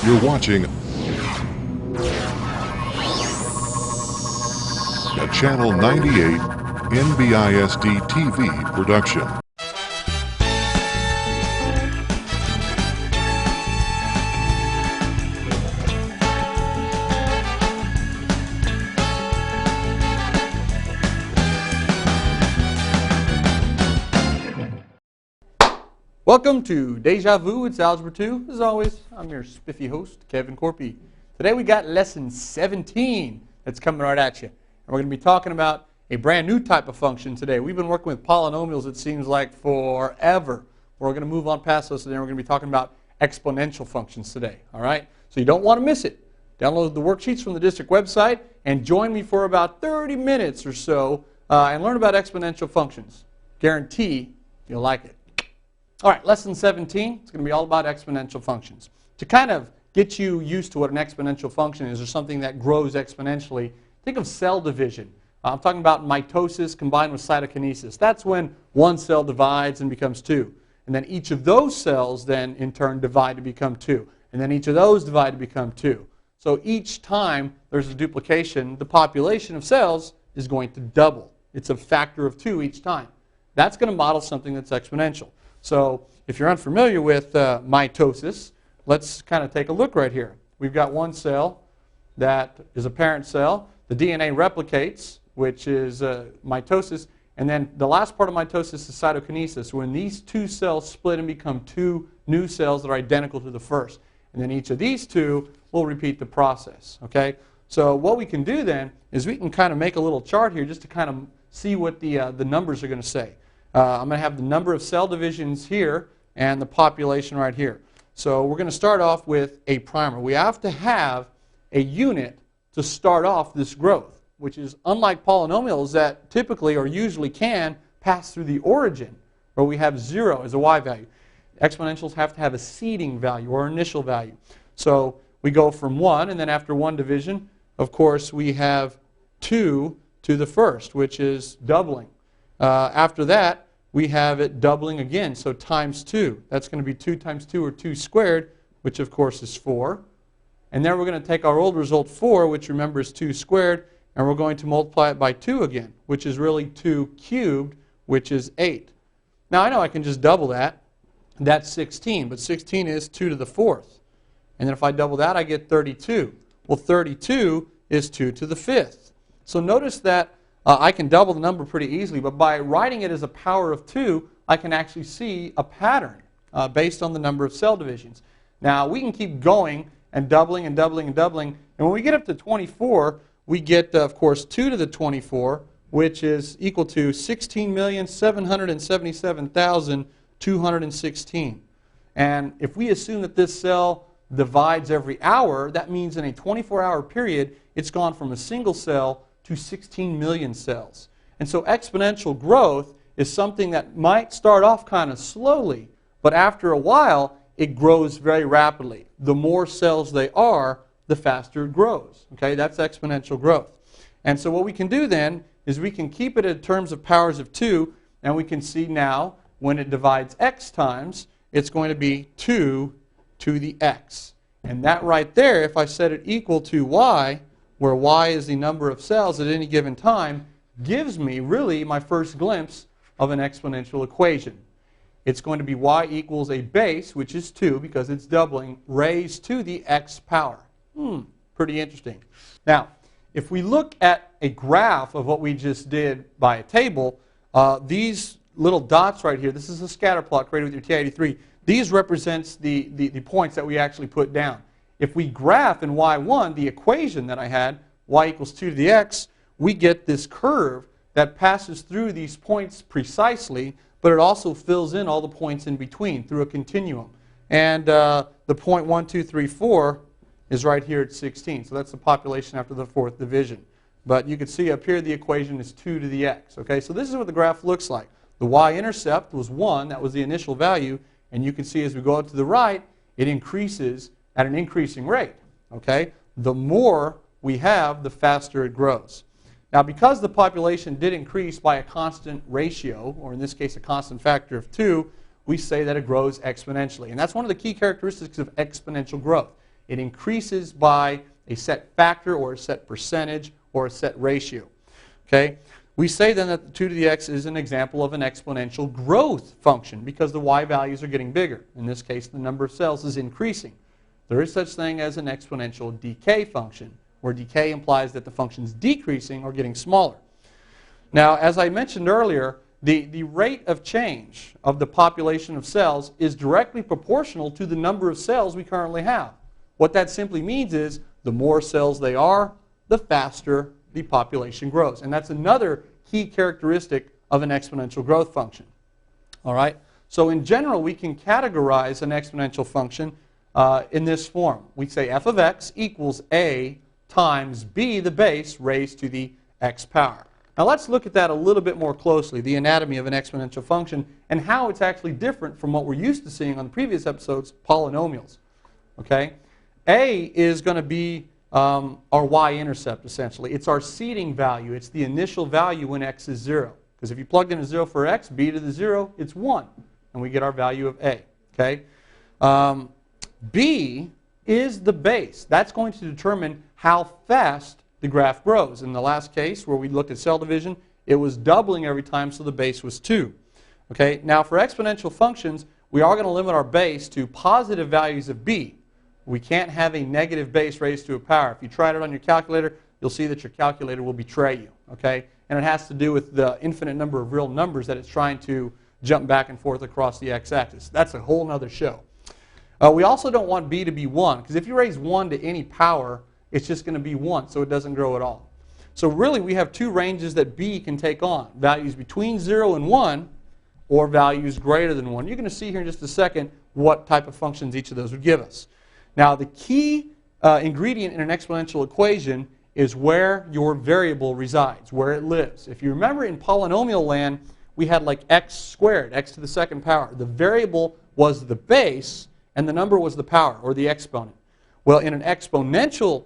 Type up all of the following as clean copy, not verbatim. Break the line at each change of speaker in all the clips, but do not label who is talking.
You're watching a Channel 98 NBISD TV production.
Welcome to Deja Vu, it's Algebra 2. As always, I'm your spiffy host, Kevin Corpy. Today we got lesson 17 that's coming right at you. And we're going to be talking about a brand new type of function today. We've been working with polynomials, it seems like, forever. We're going to move on past those today. We're going to be talking about exponential functions today. All right? So you don't want to miss it. Download the worksheets from the district website and join me for about 30 minutes or so and learn about exponential functions. Guarantee you'll like it. All right, lesson 17, it's going to be all about exponential functions. To kind of get you used to what an exponential function is, or something that grows exponentially, think of cell division. I'm talking about mitosis combined with cytokinesis. That's when one cell divides and becomes two. And then each of those cells then, in turn, divide to become two. And then each of those divide to become two. So each time there's a duplication, the population of cells is going to double. It's a factor of 2 each time. That's going to model something that's exponential. So if you're unfamiliar with mitosis, let's kind of take a look right here. We've got one cell that is a parent cell. The DNA replicates, which is mitosis. And then the last part of mitosis is cytokinesis, when these two cells split and become two new cells that are identical to the first. And then each of these two will repeat the process. Okay? So what we can do then is we can kind of make a little chart here just to kind of see what the numbers are going to say. I'm going to have the number of cell divisions here and the population right here. So we're going to start off with a primer. We have to have a unit to start off this growth, which is unlike polynomials that typically or usually can pass through the origin, where we have 0 as a y value. Exponentials have to have a seeding value or initial value. So we go from 1, and then after one division, of course, we have 2 to the first, which is doubling. After that, we have it doubling again, so times 2. That's going to be 2 times 2, or 2 squared, which of course is 4. And then we're going to take our old result 4, which remember is 2 squared, and we're going to multiply it by 2 again, which is really 2 cubed, which is 8. Now I know I can just double that. That's 16, but 16 is 2 to the 4th. And then if I double that, I get 32. Well, 32 is 2 to the 5th. So notice that I can double the number pretty easily, but by writing it as a power of 2, I can actually see a pattern based on the number of cell divisions. Now, we can keep going and doubling and doubling and doubling, and when we get up to 24, we get, of course, 2 to the 24, which is equal to 16,777,216. And if we assume that this cell divides every hour, that means in a 24-hour period, it's gone from a single cell to 16 million cells. And so exponential growth is something that might start off kind of slowly, but after a while, it grows very rapidly. The more cells they are, the faster it grows. Okay, that's exponential growth. And so what we can do then is we can keep it in terms of powers of 2, and we can see now when it divides x times, it's going to be 2 to the x. And that right there, if I set it equal to y, where y is the number of cells at any given time, gives me really my first glimpse of an exponential equation. It's going to be y equals a base, which is 2 because it's doubling, raised to the x power. Pretty interesting. Now, if we look at a graph of what we just did by a table, these little dots right here, this is a scatter plot created with your TI-83. These represents the points that we actually put down. If we graph in y1 the equation that I had, y equals 2 to the x, we get this curve that passes through these points precisely, but it also fills in all the points in between through a continuum. And the point 1, 2, 3, 4 is right here at 16. So that's the population after the 4th division. But you can see up here the equation is 2 to the x. Okay, so this is what the graph looks like. The y-intercept was 1, that was the initial value, and you can see as we go out to the right, it increases at an increasing rate. Okay? The more we have, the faster it grows. Now, because the population did increase by a constant ratio, or in this case a constant factor of 2, we say that it grows exponentially. And that's one of the key characteristics of exponential growth. It increases by a set factor or a set percentage or a set ratio. Okay? We say then that the 2 to the x is an example of an exponential growth function because the y values are getting bigger. In this case, the number of cells is increasing. There is such thing as an exponential decay function, where decay implies that the function's decreasing or getting smaller. Now, as I mentioned earlier, the rate of change of the population of cells is directly proportional to the number of cells we currently have. What that simply means is the more cells they are, the faster the population grows. And that's another key characteristic of an exponential growth function. All right? So in general, we can categorize an exponential function in this form. We say f of x equals a times b, the base, raised to the x power. Now let's look at that a little bit more closely, the anatomy of an exponential function and how it's actually different from what we're used to seeing on the previous episodes, polynomials. Okay? A is going to be our y-intercept, essentially. It's our seeding value. It's the initial value when x is 0. Because if you plugged in a 0 for x, b to the 0, it's 1. And we get our value of a. Okay? B is the base. That's going to determine how fast the graph grows. In the last case, where we looked at cell division, it was doubling every time, so the base was 2. Okay? Now, for exponential functions, we are going to limit our base to positive values of b. We can't have a negative base raised to a power. If you tried it on your calculator, you'll see that your calculator will betray you. Okay? And it has to do with the infinite number of real numbers that it's trying to jump back and forth across the x-axis. That's a whole other show. We also don't want b to be 1, because if you raise 1 to any power, it's just going to be 1, so it doesn't grow at all. So really, we have two ranges that b can take on, values between 0 and 1, or values greater than 1. You're going to see here in just a second what type of functions each of those would give us. Now, the key ingredient in an exponential equation is where your variable resides, where it lives. If you remember in polynomial land, we had like x squared, x to the second power. The variable was the base, and the number was the power, or the exponent. Well, in an exponential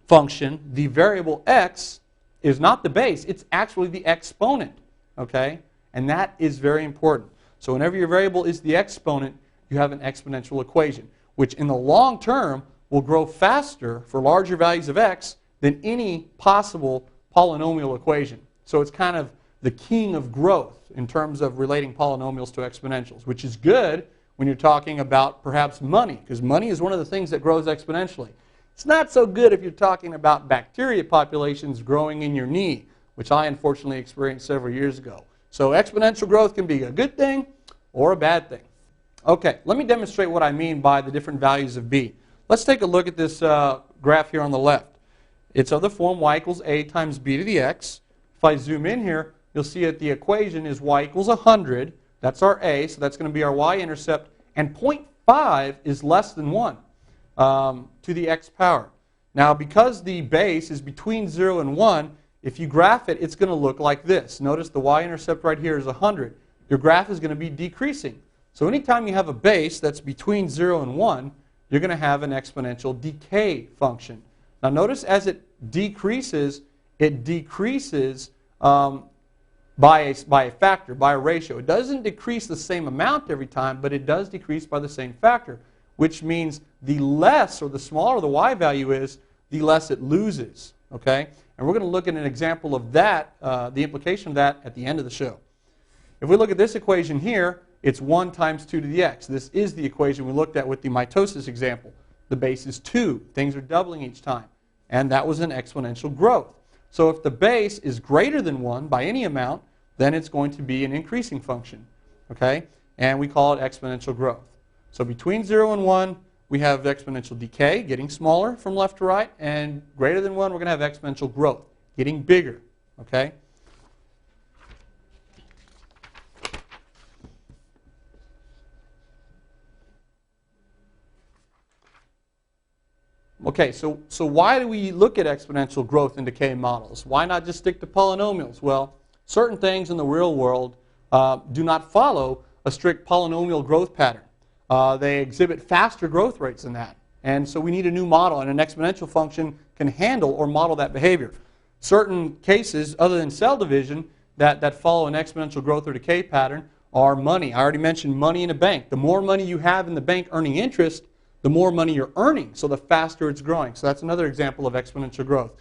function, the variable x is not the base, it's actually the exponent. Okay? And that is very important. So whenever your variable is the exponent, you have an exponential equation, which in the long term will grow faster for larger values of x than any possible polynomial equation. So it's kind of the king of growth in terms of relating polynomials to exponentials, which is good when you're talking about perhaps money, because money is one of the things that grows exponentially. It's not so good if you're talking about bacteria populations growing in your knee, which I unfortunately experienced several years ago. So exponential growth can be a good thing or a bad thing. Okay, let me demonstrate what I mean by the different values of b. Let's take a look at this graph here on the left. It's of the form y equals a times b to the x. If I zoom in here, you'll see that the equation is y equals 100. That's our a, so that's going to be our y-intercept. And 0.5 is less than 1 to the x power. Now, because the base is between 0 and 1, if you graph it, it's going to look like this. Notice the y-intercept right here is 100. Your graph is going to be decreasing. So anytime you have a base that's between 0 and 1, you're going to have an exponential decay function. Now notice as it decreases by a factor, by a ratio. It doesn't decrease the same amount every time, but it does decrease by the same factor, which means the less or the smaller the y value is, the less it loses. Okay? And we're going to look at an example of that, the implication of that at the end of the show. If we look at this equation here, it's 1 times 2 to the x. This is the equation we looked at with the mitosis example. The base is 2. Things are doubling each time. And that was an exponential growth. So if the base is greater than 1 by any amount, then it's going to be an increasing function. Okay? And we call it exponential growth. So between 0 and 1, we have exponential decay, getting smaller from left to right. And greater than 1, we're going to have exponential growth, getting bigger. Okay? Okay, so why do we look at exponential growth and decay models? Why not just stick to polynomials? Well, certain things in the real world do not follow a strict polynomial growth pattern. They exhibit faster growth rates than that. And so we need a new model, and an exponential function can handle or model that behavior. Certain cases, other than cell division, that follow an exponential growth or decay pattern are money. I already mentioned money in a bank. The more money you have in the bank earning interest, the more money you're earning, so the faster it's growing. So that's another example of exponential growth.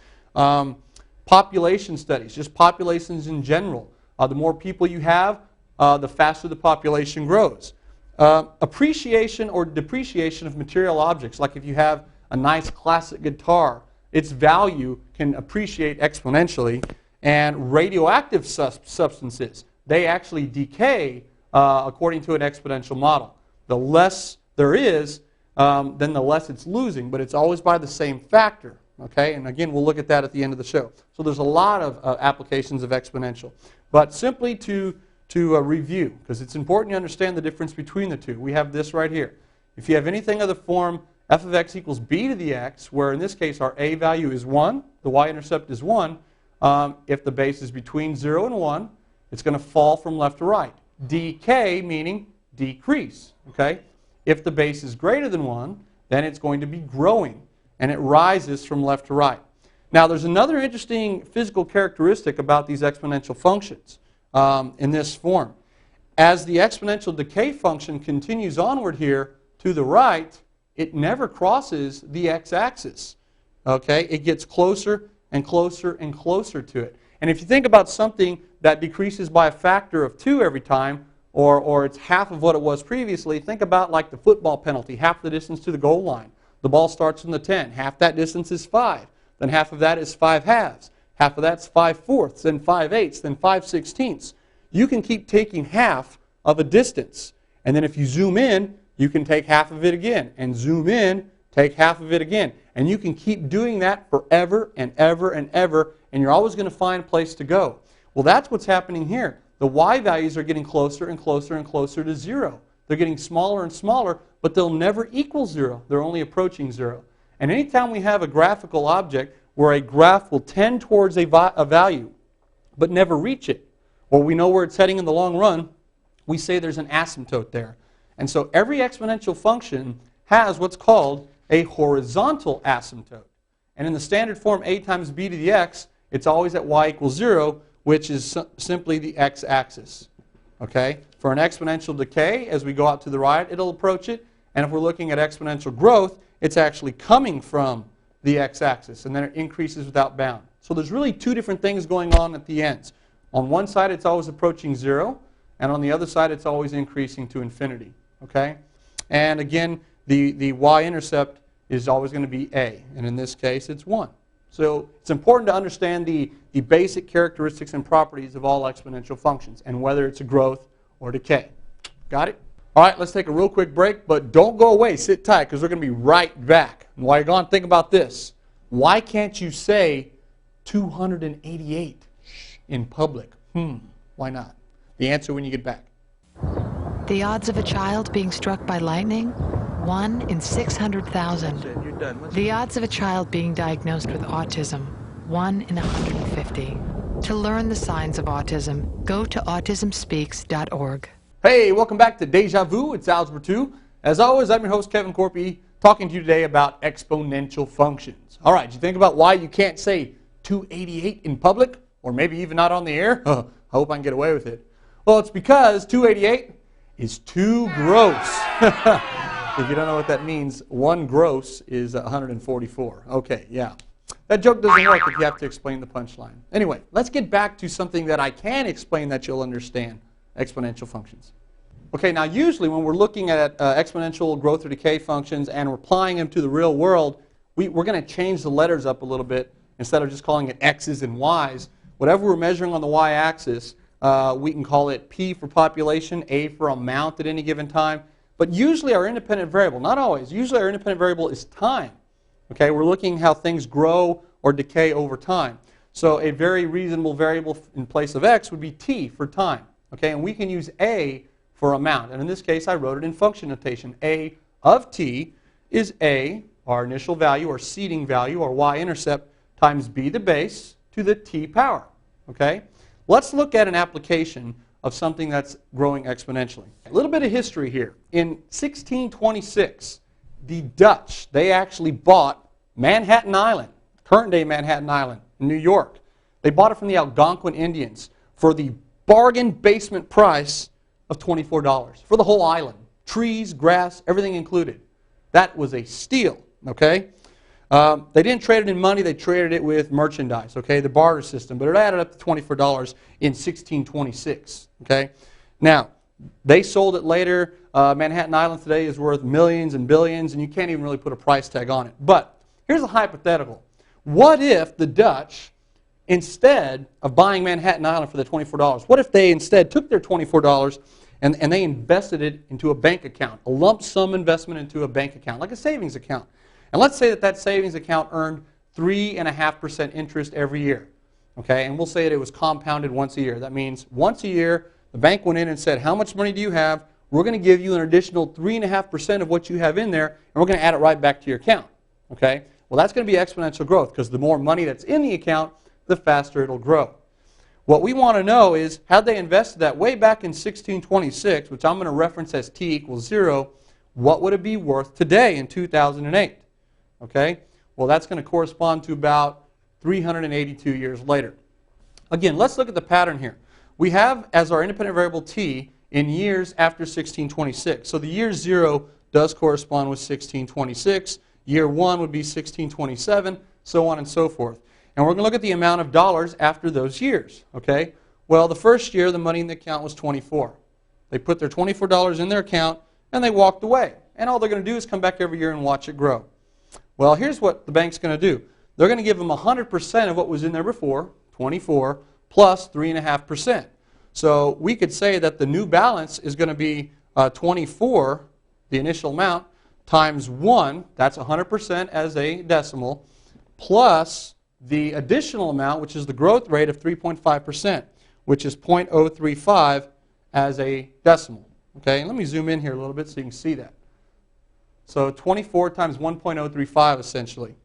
Population studies, just populations in general. The more people you have, the faster the population grows. Appreciation or depreciation of material objects, like if you have a nice classic guitar, its value can appreciate exponentially. And radioactive substances, they actually decay according to an exponential model. The less there is, then the less it's losing, but it's always by the same factor. Okay, and again, we'll look at that at the end of the show. So there's a lot of applications of exponential. But simply to review, because it's important you understand the difference between the two. We have this right here. If you have anything of the form f of x equals b to the x, where in this case our a value is 1, the y-intercept is 1, if the base is between 0 and 1, it's going to fall from left to right. Decay meaning decrease. Okay? If the base is greater than 1, then it's going to be growing, and it rises from left to right. Now, there's another interesting physical characteristic about these exponential functions in this form. As the exponential decay function continues onward here to the right, it never crosses the x-axis. Okay? It gets closer and closer and closer to it. And if you think about something that decreases by a factor of 2 every time, or it's half of what it was previously, think about like the football penalty, half the distance to the goal line. The ball starts from the 10. Half that distance is 5. Then half of that is 5 halves. Half of that's 5 fourths, then 5 eighths, then 5 sixteenths. You can keep taking half of a distance. And then if you zoom in, you can take half of it again. And zoom in, take half of it again. And you can keep doing that forever and ever and ever, and you're always going to find a place to go. Well, that's what's happening here. The y values are getting closer and closer and closer to 0. They're getting smaller and smaller, but they'll never equal 0. They're only approaching 0. And anytime we have a graphical object where a graph will tend towards a value but never reach it, or we know where it's heading in the long run, we say there's an asymptote there. And so every exponential function has what's called a horizontal asymptote. And in the standard form a times b to the x, it's always at y equals 0, which is simply the x-axis. Okay? For an exponential decay, as we go out to the right, it'll approach it. And if we're looking at exponential growth, it's actually coming from the x-axis, and then it increases without bound. So there's really two different things going on at the ends. On one side, it's always approaching 0, and on the other side, it's always increasing to infinity. Okay? And again, the y-intercept is always going to be a, and in this case, it's 1. So it's important to understand the basic characteristics and properties of all exponential functions, and whether it's a growth or decay. Got it? All right, let's take a real quick break, but don't go away. Sit tight, because we're going to be right back. And while you're gone, think about this. Why can't you say 288 in public? Why not? The answer when you get back.
The odds of a child being struck by lightning? 1 in 600,000. The odds of a child being diagnosed with autism? 1 in 150. To learn the signs of autism, go to autismspeaks.org.
Hey, welcome back to Deja Vu. It's Algebra 2. As always, I'm your host, Kevin Corpy, talking to you today about exponential functions. All right, did you think about why you can't say 288 in public, or maybe even not on the air? I hope I can get away with it. Well, it's because 288 is too gross. If you don't know what that means, 1 gross is 144. Okay, yeah. That joke doesn't work if you have to explain the punchline. Anyway, let's get back to something that I can explain that you'll understand. Exponential functions. Okay, now usually when we're looking at exponential growth or decay functions and we're applying them to the real world, we're going to change the letters up a little bit. Instead of just calling it x's and y's, whatever we're measuring on the y-axis, we can call it p for population, a for amount at any given time. But usually our independent variable, not always, usually our independent variable is time. Okay, we're looking how things grow or decay over time. So a very reasonable variable in place of x would be t for time. Okay, and we can use a for amount. And in this case, I wrote it in function notation. A of t is a, our initial value, or seeding value, or y-intercept, times b the base to the t power. Okay? Let's look at an application of something that's growing exponentially. A little bit of history here. In 1626, the Dutch, they actually bought Manhattan Island, current-day Manhattan Island, in New York. They bought it from the Algonquin Indians for the bargain basement price of $24 for the whole island. Trees, grass, everything included. That was a steal, okay? They didn't trade it in money, they traded it with merchandise, okay, the barter system. But it added up to $24 in 1626, okay? Now, they sold it later. Manhattan Island today is worth millions and billions, and you can't even really put a price tag on it. But here's a hypothetical. What if the Dutch, instead of buying Manhattan Island for the $24, what if they instead took their $24 and they invested it into a bank account, a lump sum investment into a bank account, like a savings account? And let's say that that savings account earned 3.5% interest every year, okay? And we'll say that it was compounded once a year. That means once a year, the bank went in and said, how much money do you have? We're going to give you an additional 3.5% of what you have in there, and we're going to add it right back to your account, okay? Well, that's going to be exponential growth, because the more money that's in the account, the faster it'll grow. What we want to know is, had they invested that way back in 1626, which I'm going to reference as t equals 0, what would it be worth today in 2008? Okay? Well, that's going to correspond to about 382 years later. Again, let's look at the pattern here. We have as our independent variable t in years after 1626. So the year 0 does correspond with 1626. Year 1 would be 1627, so on and so forth. And we're going to look at the amount of dollars after those years. Okay? Well, the first year, the money in the account was 24. They put their $24 in their account, and they walked away. And all they're going to do is come back every year and watch it grow. Well, here's what the bank's going to do. They're going to give them 100% of what was in there before, 24, plus 3.5%. So we could say that the new balance is going to be 24, the initial amount, times 1, that's 100% as a decimal, plus the additional amount, which is the growth rate of 3.5%, which is 0.035 as a decimal. Okay, and let me zoom in here a little bit so you can see that. So 24 times 1.035 essentially.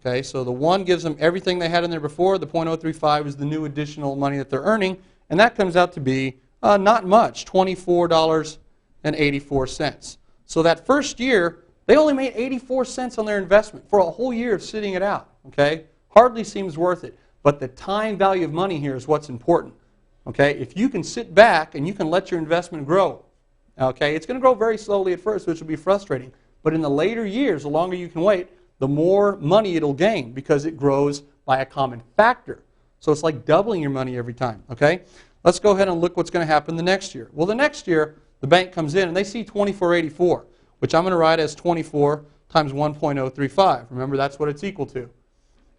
Okay, so the 1 gives them everything they had in there before. The 0.035 is the new additional money that they're earning. And that comes out to be not much, $24.84. So that first year, they only made 84 cents on their investment for a whole year of sitting it out. Okay, hardly seems worth it. But the time value of money here is what's important. Okay, if you can sit back and you can let your investment grow, okay, it's going to grow very slowly at first, which will be frustrating. But in the later years, the longer you can wait, the more money it'll gain because it grows by a common factor. So it's like doubling your money every time, okay? Let's go ahead and look what's going to happen the next year. Well, the next year, the bank comes in and they see 2484, which I'm going to write as 24 times 1.035. Remember, that's what it's equal to.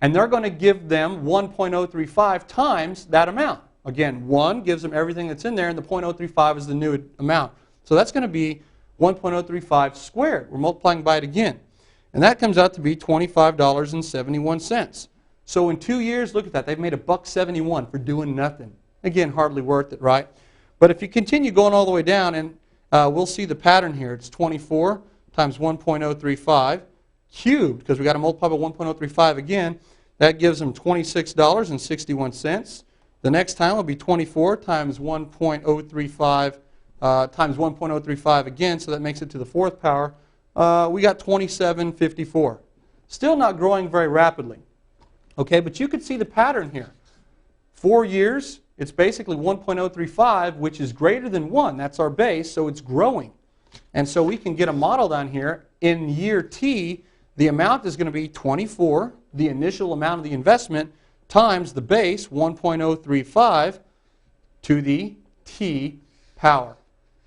And they're going to give them 1.035 times that amount. Again, 1 gives them everything that's in there, and the 0.035 is the new amount. So that's going to be 1.035 squared. We're multiplying by it again. And that comes out to be $25.71. So in 2 years, look at that. They've made $1.71 for doing nothing. Again, hardly worth it, right? But if you continue going all the way down, and we'll see the pattern here. It's 24 times 1.035 cubed, because we've got to multiply by 1.035 again. That gives them $26.61. The next time will be 24 times 1.035 times 1.035 again, so that makes it to the fourth power. We got 27.54. Still not growing very rapidly. Okay, but you could see the pattern here. 4 years, it's basically 1.035, which is greater than 1. That's our base, so it's growing. And so we can get a model down here. In year t, the amount is going to be 24, the initial amount of the investment, times the base, 1.035, to the t power.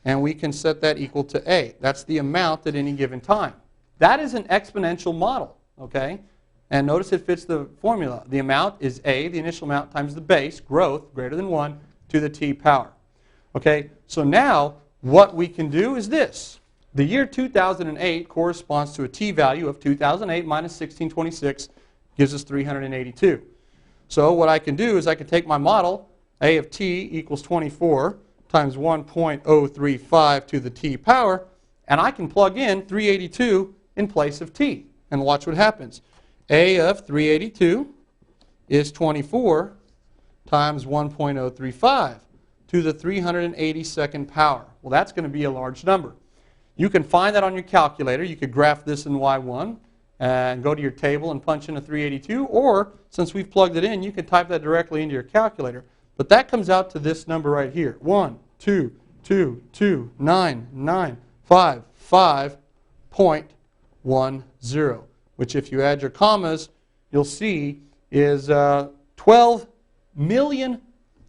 And we can set that equal to a. That's the amount at any given time. That is an exponential model, okay? And notice it fits the formula. The amount is a, the initial amount, times the base, growth, greater than 1, to the t power. Okay, so now what we can do is this. The year 2008 corresponds to a t value of 2008 minus 1626, gives us 382. So what I can do is I can take my model, a of t equals 24 times 1.035 to the t power, and I can plug in 382 in place of t. And watch what happens. A of 382 is 24 times 1.035 to the 382nd power. Well, that's going to be a large number. You can find that on your calculator. You could graph this in Y1 and go to your table and punch in a 382, or since we've plugged it in, you can type that directly into your calculator. But that comes out to this number right here. 1, 2, 2, 2, 9, 9, 5, 5, 0.10, which if you add your commas, you'll see is $12 million,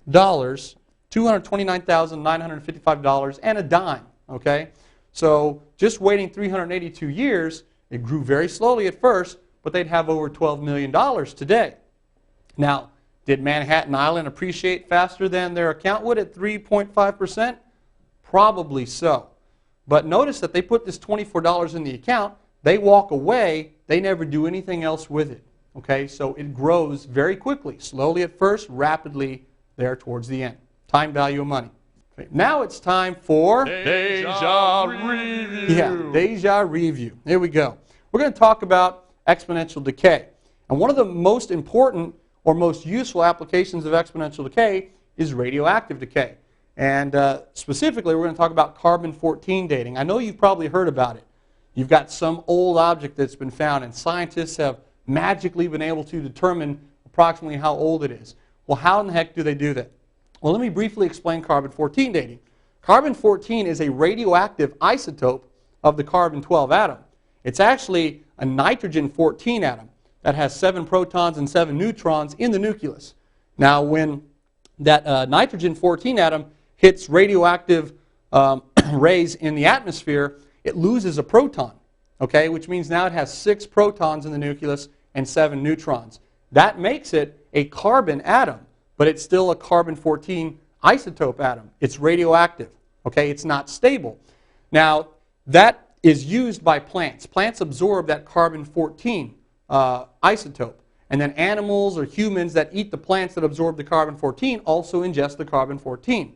$229,955 and a dime. Okay, so just waiting 382 years, it grew very slowly at first, but they'd have over $12 million today. Now, did Manhattan Island appreciate faster than their account would at 3.5%? Probably so. But notice that they put this $24 in the account, they walk away, they never do anything else with it. Okay, so it grows very quickly, slowly at first, rapidly there towards the end. Time value of money. Okay, now it's time for
Deja Review.
Yeah, Deja Review. Here we go. We're going to talk about exponential decay. And one of the most important or most useful applications of exponential decay is radioactive decay. And specifically, we're going to talk about carbon-14 dating. I know you've probably heard about it. You've got some old object that's been found, and scientists have magically been able to determine approximately how old it is. Well, how in the heck do they do that? Well, let me briefly explain carbon-14 dating. Carbon-14 is a radioactive isotope of the carbon-12 atom. It's actually a nitrogen-14 atom that has 7 protons and 7 neutrons in the nucleus. Now, when that nitrogen-14 atom hits radioactive rays in the atmosphere, it loses a proton, okay, which means now it has 6 protons in the nucleus and 7 neutrons. That makes it a carbon atom, but it's still a carbon-14 isotope atom. It's radioactive, okay? It's not stable. Now, that is used by plants. Plants absorb that carbon-14 isotope. And then animals or humans that eat the plants that absorb the carbon-14 also ingest the carbon-14.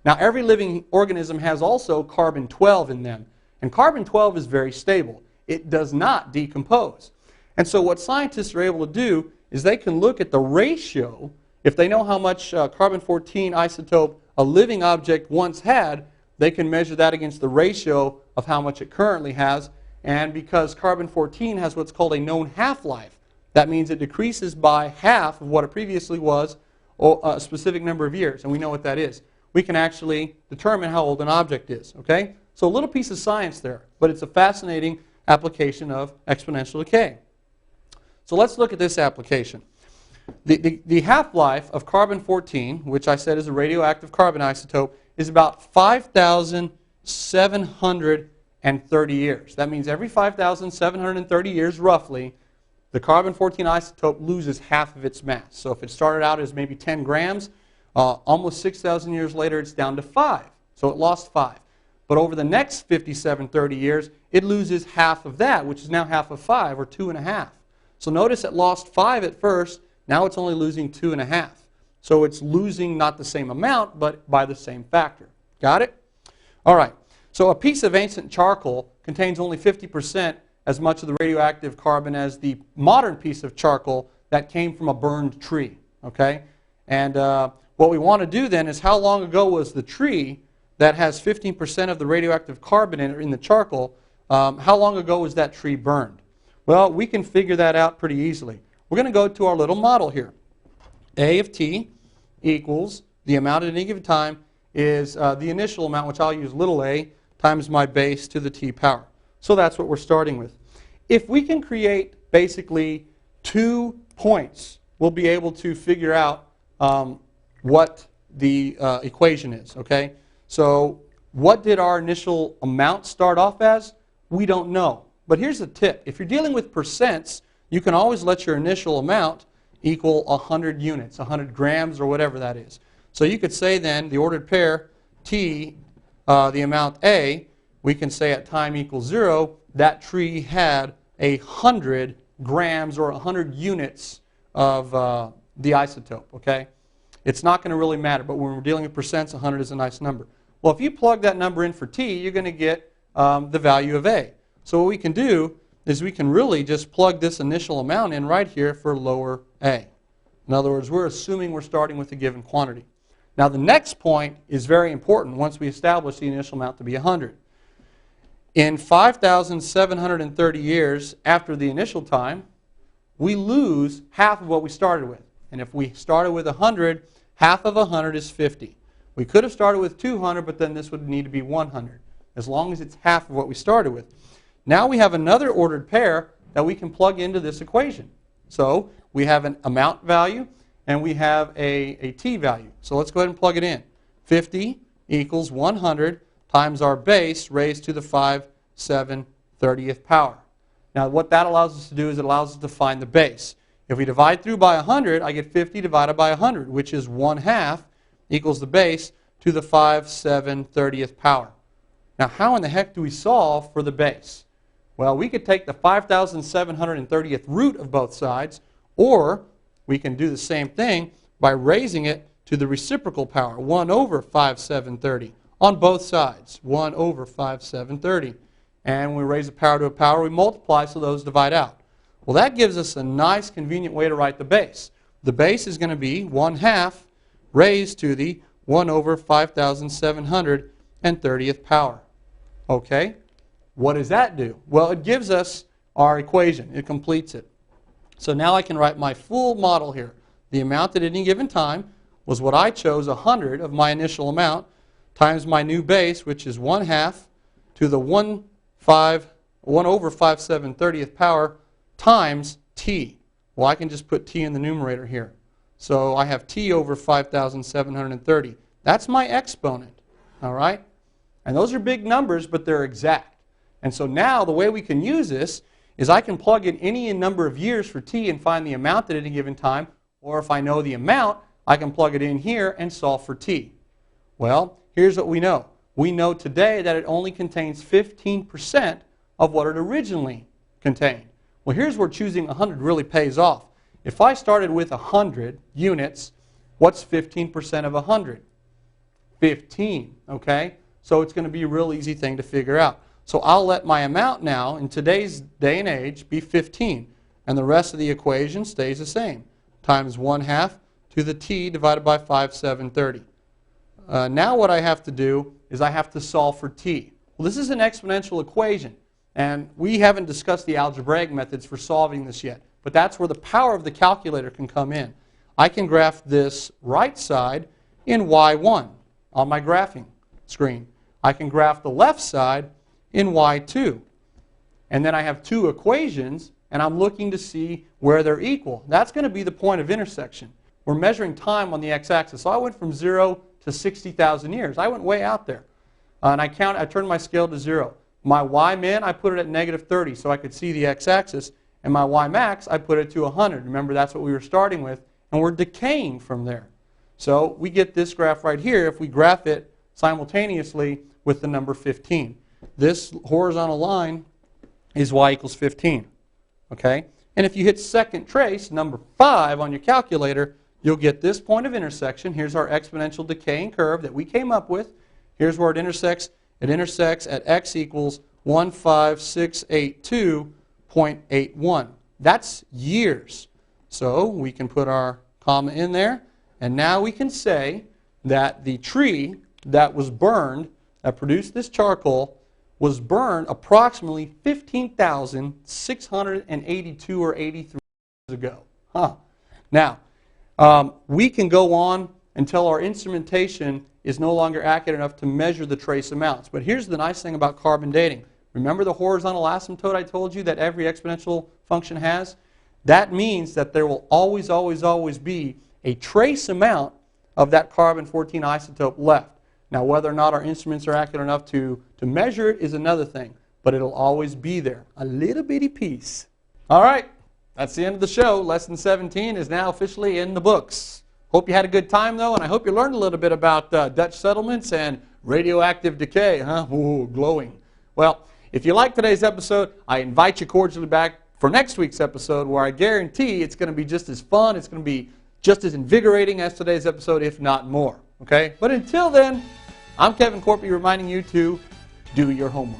Now, every living organism has also carbon-12 in them. And carbon-12 is very stable. It does not decompose. And so what scientists are able to do is they can look at the ratio. If they know how much carbon-14 isotope a living object once had, they can measure that against the ratio of how much it currently has. And because carbon-14 has what's called a known half-life, that means it decreases by half of what it previously was, or a specific number of years. And we know what that is. We can actually determine how old an object is. Okay? So a little piece of science there, but it's a fascinating application of exponential decay. So let's look at this application. The half-life of carbon-14, which I said is a radioactive carbon isotope, is about 5,730 years. That means every 5,730 years, roughly, the carbon-14 isotope loses half of its mass. So if it started out as maybe 10 grams, almost 6,000 years later, it's down to 5. So it lost 5. But over the next 5,730 years, it loses half of that, which is now half of 5, or 2.5. So notice it lost 5 at first. Now it's only losing 2.5. So it's losing not the same amount, but by the same factor. Got it? All right. So a piece of ancient charcoal contains only 50% as much of the radioactive carbon as the modern piece of charcoal that came from a burned tree. Okay? And what we want to do then is, how long ago was the tree that has 15% of the radioactive carbon in the charcoal, how long ago was that tree burned? Well, we can figure that out pretty easily. We're going to go to our little model here. A of t equals the amount at any given time is the initial amount, which I'll use little a, times my base to the t power. So that's what we're starting with. If we can create basically 2 points, we'll be able to figure out what the equation is. Okay? So what did our initial amount start off as? We don't know. But here's the tip. If you're dealing with percents, you can always let your initial amount equal 100 units, 100 grams, or whatever that is. So you could say then the ordered pair t, the amount a, we can say at time equals 0, that tree had 100 grams or 100 units of the isotope. Okay? It's not going to really matter, but when we're dealing with percents, 100 is a nice number. Well, if you plug that number in for t, you're going to get the value of a. So what we can do is we can really just plug this initial amount in right here for lower a. In other words, we're assuming we're starting with a given quantity. Now the next point is very important once we establish the initial amount to be 100. In 5,730 years after the initial time, we lose half of what we started with. And if we started with 100, half of 100 is 50. We could have started with 200, but then this would need to be 100, as long as it's half of what we started with. Now we have another ordered pair that we can plug into this equation. So we have an amount value and we have a t value. So let's go ahead and plug it in. 50 equals 100 times our base raised to the 5/7/30th power. Now what that allows us to do is it allows us to find the base. If we divide through by 100, I get 50 divided by 100, which is 1/2 equals the base to the 5/7/30th power. Now how in the heck do we solve for the base? Well, we could take the 5,730th root of both sides, or we can do the same thing by raising it to the reciprocal power, 1 over 5/730, on both sides, 1 over 5/730. And when we raise the power to a power, we multiply so those divide out. Well, that gives us a nice, convenient way to write the base. The base is going to be 1/2 raised to the 1 over 5,730th power. Okay? What does that do? Well, it gives us our equation. It completes it. So now I can write my full model here. The amount at any given time was what I chose, 100 of my initial amount, times my new base, which is 1/2 to the 1 over 5/730th power times t. Well, I can just put t in the numerator here. So I have t over 5,730. That's my exponent. All right? And those are big numbers, but they're exact. And so now the way we can use this is I can plug in any number of years for t and find the amount at any given time, or if I know the amount, I can plug it in here and solve for t. Well, here's what we know. We know today that it only contains 15% of what it originally contained. Well, here's where choosing 100 really pays off. If I started with 100 units, what's 15% of 100? 15, okay? So it's going to be a real easy thing to figure out. So I'll let my amount now, in today's day and age, be 15. And the rest of the equation stays the same. Times 1/2 to the t divided by 5/730. Now what I have to do is I have to solve for t. Well, this is an exponential equation. And we haven't discussed the algebraic methods for solving this yet. But that's where the power of the calculator can come in. I can graph this right side in y1 on my graphing screen. I can graph the left side in y2. And then I have two equations, and I'm looking to see where they're equal. That's going to be the point of intersection. We're measuring time on the x-axis. So I went from 0 to 60,000 years. I went way out there. And I turned my scale to 0. My y-min, I put it at -30 so I could see the x-axis. And my y-max, I put it to 100. Remember, that's what we were starting with. And we're decaying from there. So we get this graph right here if we graph it simultaneously with the number 15. This horizontal line is y equals 15. Okay? And if you hit second trace, number 5 on your calculator, you'll get this point of intersection. Here's our exponential decaying curve that we came up with. Here's where it intersects. It intersects at x equals 15682.81. That's years. So we can put our comma in there. And now we can say that the tree that was burned, that produced this charcoal, was burned approximately 15,682 or 83 years ago. Now, we can go on until our instrumentation is no longer accurate enough to measure the trace amounts. But here's the nice thing about carbon dating. Remember the horizontal asymptote I told you that every exponential function has? That means that there will always, always, always be a trace amount of that carbon-14 isotope left. Now, whether or not our instruments are accurate enough to measure it is another thing, but it'll always be there, a little bitty piece. All right, that's the end of the show. Lesson 17 is now officially in the books. Hope you had a good time, though, and I hope you learned a little bit about Dutch settlements and radioactive decay, huh? Ooh, glowing. Well, if you liked today's episode, I invite you cordially back for next week's episode, where I guarantee it's going to be just as fun, it's going to be just as invigorating as today's episode, if not more. Okay? But until then, I'm Kevin Corpy reminding you to do your homework.